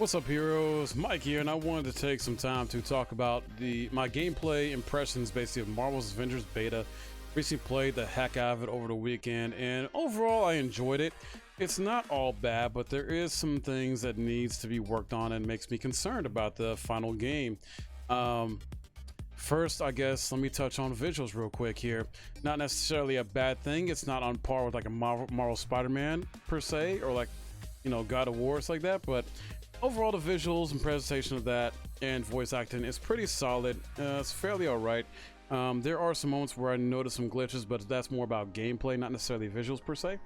What's up, heroes? Mike here, and I wanted to take some time to talk about my gameplay impressions basically of Marvel's Avengers beta. Recently played the heck out of it over the weekend, and overall I enjoyed it. It's not all bad, but there is some things that needs to be worked on and makes me concerned about the final game. First, I guess, let me touch on visuals real quick here. Not necessarily a bad thing. It's not on par with like a Marvel Spider-Man per se, or like, you know, God of War, like that, but overall the visuals and presentation of that and voice acting is pretty solid. It's fairly all right. There are some moments where I notice some glitches, but that's more about gameplay, not necessarily visuals per se.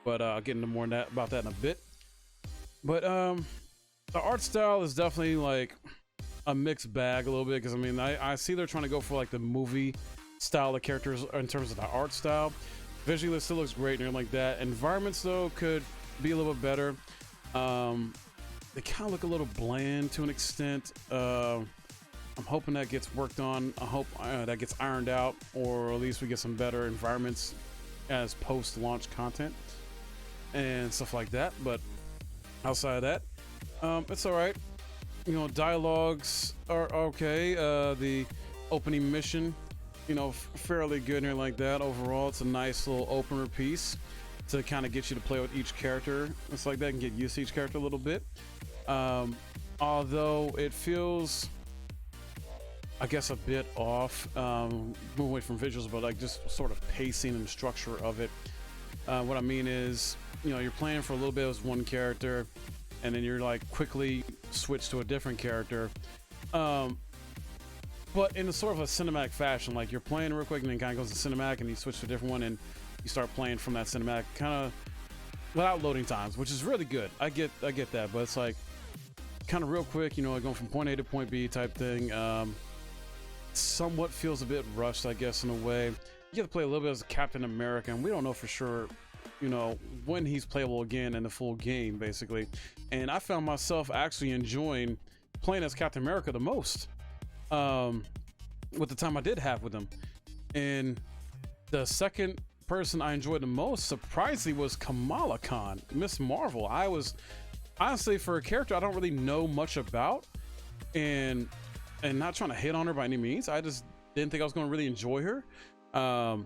But I'll get into more about that in a bit. But the art style is definitely like a mixed bag a little bit, because I mean I see they're trying to go for like the movie style of characters in terms of the art style. Visually it still looks great and everything like that. Environments though could be a little bit better. They kind of look a little bland to an extent. I'm hoping that gets worked on. I hope that gets ironed out, or at least we get some better environments as post-launch content and stuff like that. But outside of that, it's all right. You know, dialogues are okay. The opening mission, you know, fairly good and like that. Overall, it's a nice little opener piece to kind of get you to play with each character. It's like that, and get used to each character a little bit. Although it feels, I guess, a bit off, moving away from visuals, but like just sort of pacing and structure of it. What I mean is, you know, you're playing for a little bit as one character, and then you're like quickly switch to a different character. But in a sort of a cinematic fashion, like you're playing real quick and then kind of goes to cinematic and you switch to a different one and you start playing from that cinematic kind of without loading times, which is really good. I get that, but it's like kind of real quick, you know, like going from point A to point B type thing. Somewhat feels a bit rushed, I guess, in a way. You have to play a little bit as Captain America, and we don't know for sure, you know, when he's playable again in the full game, basically. And I found myself actually enjoying playing as Captain America the most, with the time I did have with him. And the second person I enjoyed the most, surprisingly, was Kamala Khan, Miss Marvel. I was honestly, for a character I don't really know much about, and not trying to hit on her by any means, I just didn't think I was going to really enjoy her. I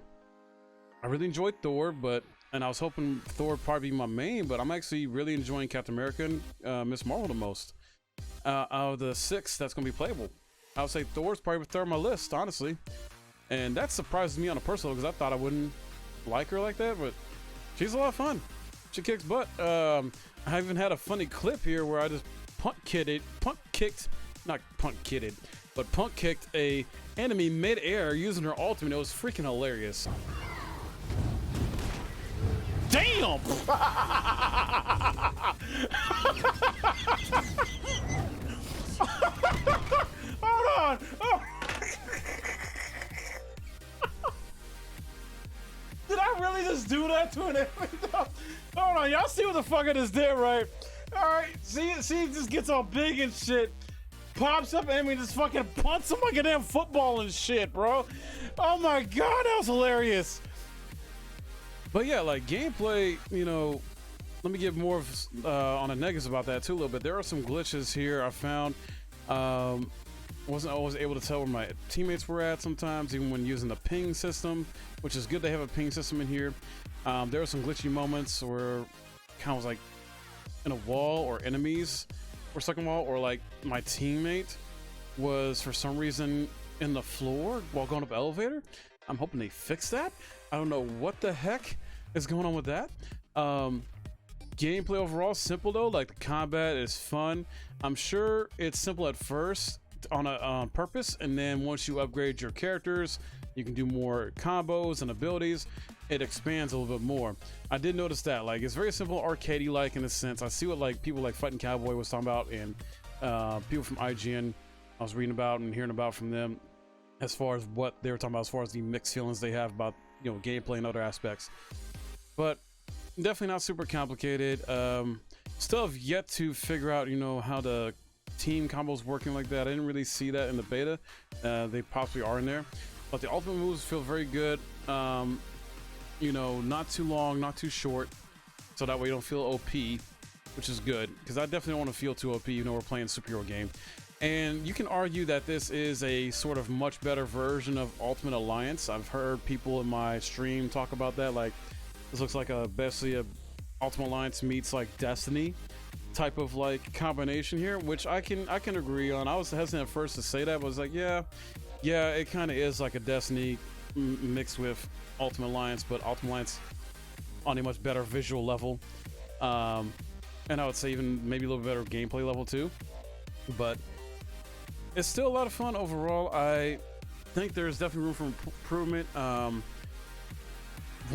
really enjoyed Thor, and I was hoping Thor would probably be my main, but I'm actually really enjoying Captain America and Miss Marvel the most. Out of the 6 that's going to be playable, I would say Thor's probably third on my list, honestly. And that surprises me on a personal, because I thought I wouldn't like her like that, but she's a lot of fun. She kicks butt. I even had a funny clip here where I just punk kicked a enemy mid-air using her ultimate. It was freaking hilarious. Damn! Hold on! Oh. Did I really just do that to an enemy? Hold on, y'all see what the fuck I just did, right? Alright, see, it just gets all big and shit. Pops up and just fucking punts him like a damn football and shit, bro. Oh my god, that was hilarious. But yeah, like gameplay, you know, let me give more of on the negatives about that too a little bit. There are some glitches here I found. Wasn't always able to tell where my teammates were at sometimes, even when using the ping system, which is good they have a ping system in here. There were some glitchy moments where kind of was like in a wall, or enemies were stuck in a wall, or like my teammate was for some reason in the floor while going up the elevator. I'm hoping they fix that. I don't know what the heck is going on with that. Gameplay overall simple though, like the combat is fun. I'm sure it's simple at first on purpose, and then once you upgrade your characters, you can do more combos and abilities, it expands a little bit more. I did notice that, like, it's very simple, arcadey like in a sense. I see what like people like Fighting Cowboy was talking about, and people from IGN I was reading about and hearing about from them as far as what they were talking about, as far as the mixed feelings they have about, you know, gameplay and other aspects. But definitely not super complicated. Still have yet to figure out, you know, how the team combos working like that. I didn't really see that in the beta. They possibly are in there, but the ultimate moves feel very good. You know, not too long, not too short, so that way you don't feel OP. which is good because I definitely don't want to feel too OP, even though we're playing a superhero game. And you can argue that this is a sort of much better version of Ultimate Alliance. I've heard people in my stream talk about that, like this looks like basically a Ultimate Alliance meets like Destiny type of like combination here, which I can agree on. I was hesitant at first to say that, but I was like, yeah, it kind of is like a Destiny mixed with Ultimate Alliance, but Ultimate Alliance on a much better visual level, and I would say even maybe a little better gameplay level too. But it's still a lot of fun overall. I think there's definitely room for improvement. One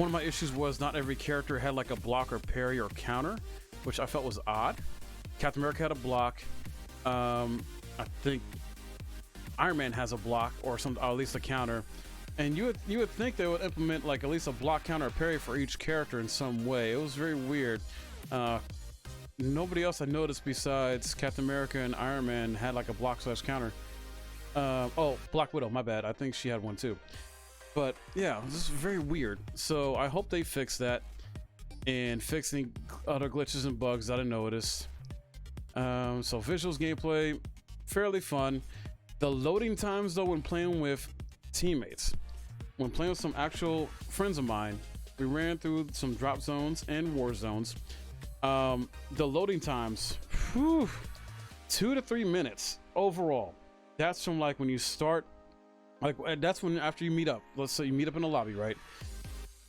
of my issues was not every character had like a block or parry or counter, which I felt was odd. Captain America had a block. I think Iron Man has a block or at least a counter. And you would think they would implement like at least a block, counter, or parry for each character in some way. It was very weird. Nobody else I noticed besides Captain America and Iron Man had like a block / counter. Oh, Black Widow, my bad. I think she had one too. But yeah, this is very weird. So I hope they fix that and fixing other glitches and bugs that I noticed. So visuals, gameplay, fairly fun. The loading times though, when playing with teammates, when playing with some actual friends of mine, we ran through some drop zones and war zones. The loading times, 2 to 3 minutes overall. That's from like when you start, like that's when after you meet up. Let's say you meet up in the lobby, right?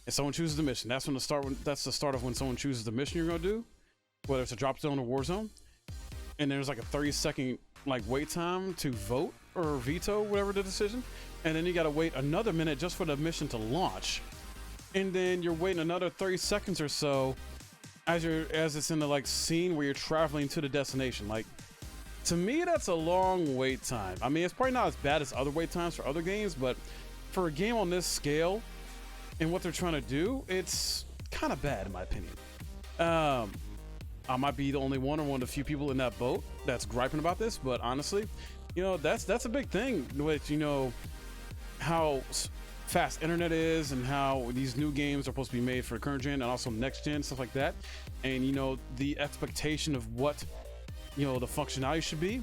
And someone chooses the mission. That's the start of when someone chooses the mission you're gonna do, whether it's a drop zone or war zone. And there's like a 30-second like wait time to vote or veto whatever the decision, and then you gotta wait another minute just for the mission to launch, and then you're waiting another 30 seconds or so as it's in the like scene where you're traveling to the destination. Like, to me, that's a long wait time. I mean, it's probably not as bad as other wait times for other games, but for a game on this scale and what they're trying to do, it's kind of bad in my opinion. I might be the only one or one of the few people in that boat that's griping about this, but honestly, you know, that's a big thing with, you know, how fast internet is and how these new games are supposed to be made for current gen and also next gen, stuff like that. And, you know, the expectation of what, you know, the functionality should be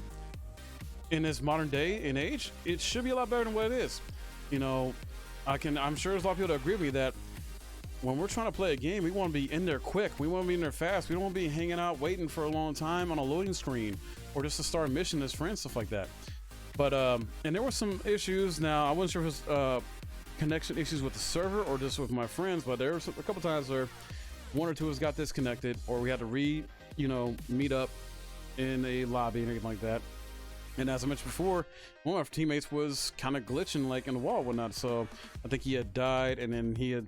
in this modern day and age, it should be a lot better than what it is. You know, I'm sure there's a lot of people that agree with me that when we're trying to play a game, we want to be in there quick. We want to be in there fast. We don't want to be hanging out waiting for a long time on a loading screen or just to start a mission as friends, stuff like that. But and there were some issues. Now I wasn't sure if it was connection issues with the server or just with my friends, but there were a couple times where one or two of us got disconnected, or we had to meet up in a lobby and everything like that. And as I mentioned before, one of our teammates was kind of glitching like in the wall and whatnot, so I think he had died and then he had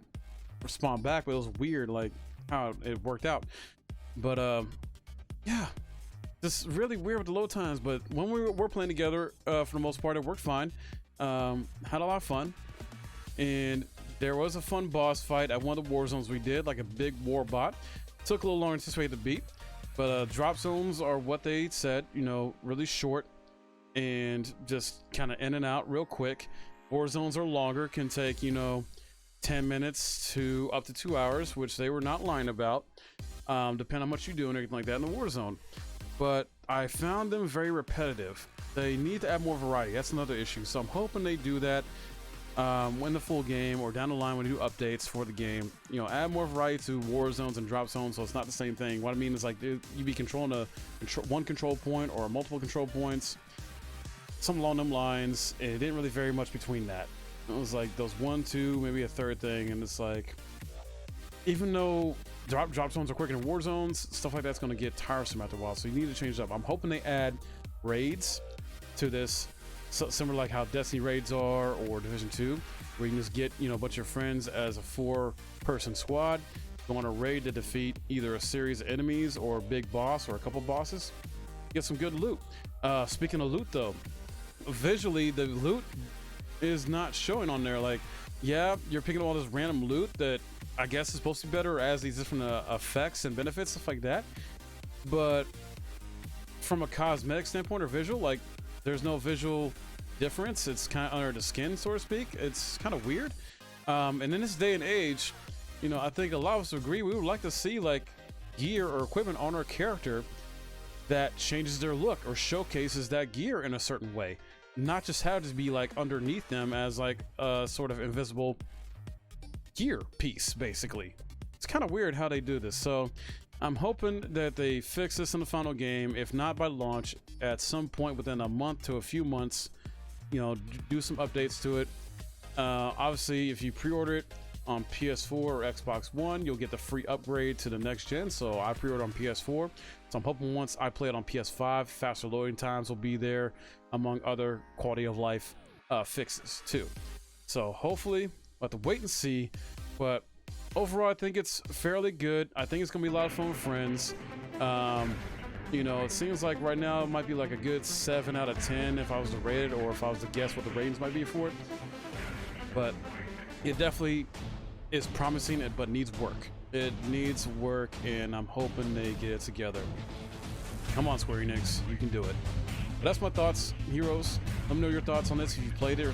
respawned back, but it was weird like how it worked out. But yeah, just really weird with the load times. But when we were playing together, for the most part, it worked fine. Had a lot of fun, and there was a fun boss fight at one of the war zones we did, like a big war bot. Took a little longer to anticipate the beat, but drop zones are what they said, you know, really short and just kind of in and out real quick. War zones are longer, can take, you know, 10 minutes to up to 2 hours, which they were not lying about, depending on how much you do and everything like that in the war zone. But I found them very repetitive. They need to add more variety. That's another issue. So I'm hoping they do that when the full game or down the line when they do updates for the game. You know, add more variety to war zones and drop zones so it's not the same thing. What I mean is like you be controlling one control point or multiple control points, something along them lines. And it didn't really vary much between that. It was like those 1, 2, maybe a third thing, and it's like, even though drop zones are quicker than war zones, stuff like that's going to get tiresome after a while. So you need to change it up. I'm hoping they add raids to this, so similar like how Destiny raids are or Division 2, where you can just get, you know, a bunch of your friends as a 4-person squad, go on a raid to defeat either a series of enemies or a big boss or a couple bosses. Get some good loot. Speaking of loot though, visually the loot is not showing on there. Like, yeah, you're picking up all this random loot that I guess is supposed to be better as these different effects and benefits, stuff like that. But from a cosmetic standpoint or visual, like, there's no visual difference. It's kind of under the skin, so to speak. It's kind of weird. And in this day and age, you know, I think a lot of us agree we would like to see like gear or equipment on our character that changes their look or showcases that gear in a certain way, not just have to be like underneath them as like a sort of invisible gear piece. Basically, it's kind of weird how they do this. So I'm hoping that they fix this in the final game, if not by launch, at some point within a month to a few months, you know, do some updates to it. Obviously, if you pre-order it on PS4 or Xbox One, you'll get the free upgrade to the next gen. So I pre-ordered on PS4, so I'm hoping once I play it on PS5, faster loading times will be there, among other quality of life fixes too. So hopefully, we'll have to wait and see, but overall I think it's fairly good. I think it's gonna be a lot of fun with friends. You know, it seems like right now it might be like a good 7 out of 10 if I was to rate it, or if I was to guess what the ratings might be for it. But it definitely is promising, but needs work. It needs work, and I'm hoping they get it together. Come on, Square Enix, you can do it. But that's my thoughts, heroes. Let me know your thoughts on this if you played it or